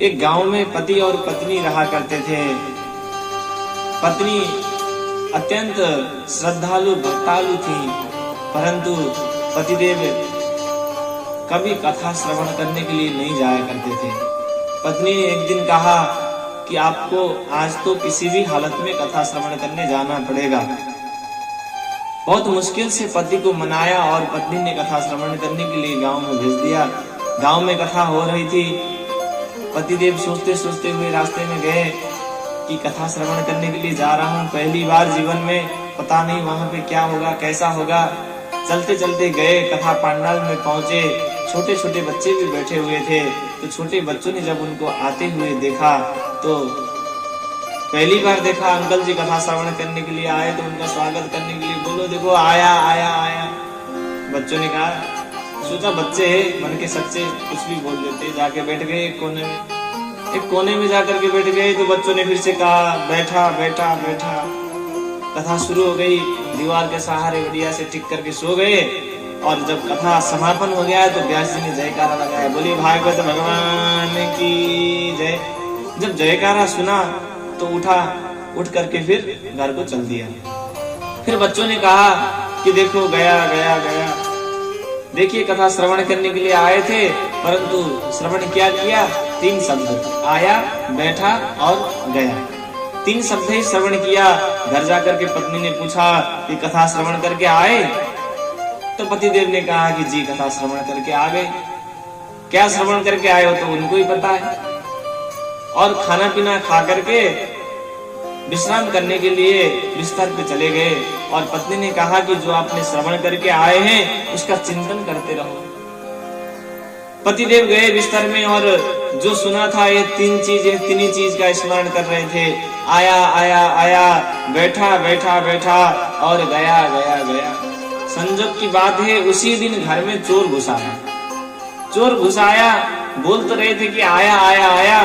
एक गांव में पति और पत्नी रहा करते थे। पत्नी अत्यंत श्रद्धालु भक्तालु थी, परंतु पतिदेव कभी कथा श्रवण करने के लिए नहीं जाया करते थे। पत्नी ने एक दिन कहा कि आपको आज तो किसी भी हालत में कथा श्रवण करने जाना पड़ेगा। बहुत मुश्किल से पति को मनाया और पत्नी ने कथा श्रवण करने के लिए गांव में भेज दिया। गांव में कथा हो रही थी। पतिदेव सोचते सोचते हुए रास्ते में गए कि कथा श्रवण करने के लिए जा रहा हूँ, पहली बार जीवन में, पता नहीं वहां पे क्या होगा कैसा होगा। चलते चलते गए, कथा पंडाल में पहुंचे। छोटे छोटे बच्चे भी बैठे हुए थे, तो छोटे बच्चों ने जब उनको आते हुए देखा तो पहली बार देखा अंकल जी कथा श्रवण करने के लिए आए, तो उनका स्वागत करने के लिए बोलो देखो आया आया आया। बच्चों ने कहा, सोचा बच्चे मन के सच्चे, कुछ भी बोल देते। जाके बैठ गए एक कोने में जाकर के बैठ गए। तो बच्चों ने फिर से कहा बैठा बैठा बैठा। कथा शुरू हो गई। दीवार के सहारे बढ़िया से टिक करके सो गए। और जब कथा समापन हो गया तो व्यास जी ने जयकारा लगाया, बोली भागवत भगवान की जय। जब जयकारा सुना तो उठ करके फिर घर को चल दिया। फिर बच्चों ने कहा कि देखो गया गया गया। देखिए कथा श्रवण करने के लिए आए थे, परंतु श्रवण क्या किया? 3 शब्द, आया बैठा और गया। 3 शब्द ही श्रवण किया। घर जाकर के पत्नी ने पूछा कि कथा श्रवण करके आए? तो पतिदेव ने कहा कि जी कथा श्रवण करके आ गए। क्या श्रवण करके आए हो तो उनको ही पता है। और खाना पीना खा करके विश्राम करने के लिए बिस्तर पे चले गए। और पत्नी ने कहा कि जो आपने श्रवण करके आए हैं उसका चिंतन करते रहो। पतिदेव गए बिस्तर में और जो सुना था ये 3 चीज का स्मरण कर रहे थे। आया आया आया, बैठा बैठा बैठा और गया गया गया। संजोग की बात है उसी दिन घर में चोर घुस आया। बोल तो रहे थे कि आया आया आया,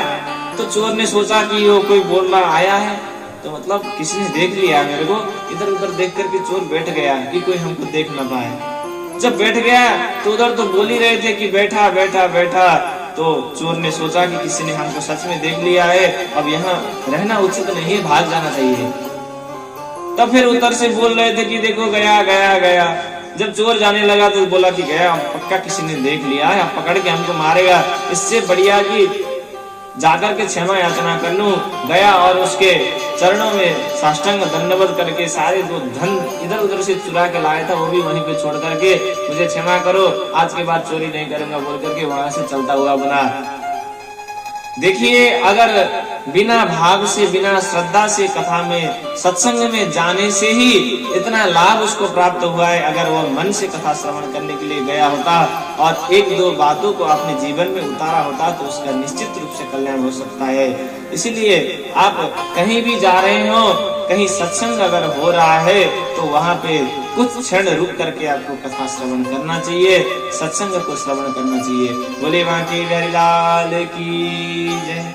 तो चोर ने सोचा कि वो कोई बोल रहा आया है, तो मतलब किसी ने देख लिया मेरे को। इधर उधर देख करके चोर बैठ गया कि कोई हमको देख ना पाए। जब बैठ गया तो उधर तो बोल ही रहे थे कि बैठा बैठा बैठा। तो चोर ने सोचा कि किसी ने हमको सच में देख लिया है, अब यहाँ रहना उचित नहीं है, भाग जाना चाहिए। तब फिर उधर से बोल रहे थे कि देखो गया गया गया। जब चोर जाने लगा तो बोला कि गया, पक्का किसी ने देख लिया है, पकड़ के हमको मारेगा, इससे बढ़िया कि जाकर के क्षमा याचना कर लूं। गया और उसके चरणों में साष्टांग दंडवत करके सारे जो धन इधर उधर से चुरा के लाया था वो भी वहीं पे छोड़ करके मुझे क्षमा करो, आज के बाद चोरी नहीं करूंगा बोल करके वहां से चलता हुआ बना। देखिए अगर बिना भाव से बिना श्रद्धा से कथा में सत्संग में जाने से ही इतना लाभ उसको प्राप्त हुआ है, अगर वो मन से कथा श्रवण करने के लिए गया होता और 1-2 बातों को अपने जीवन में उतारा होता तो उसका निश्चित रूप से कल्याण हो सकता है। इसीलिए आप कहीं भी जा रहे हो, कहीं सत्संग अगर हो रहा है तो वहां पे कुछ क्षण रुक करके आपको कथा श्रवण करना चाहिए, सत्संग को श्रवण करना चाहिए। बोले बांके बिहारी लाल की जय।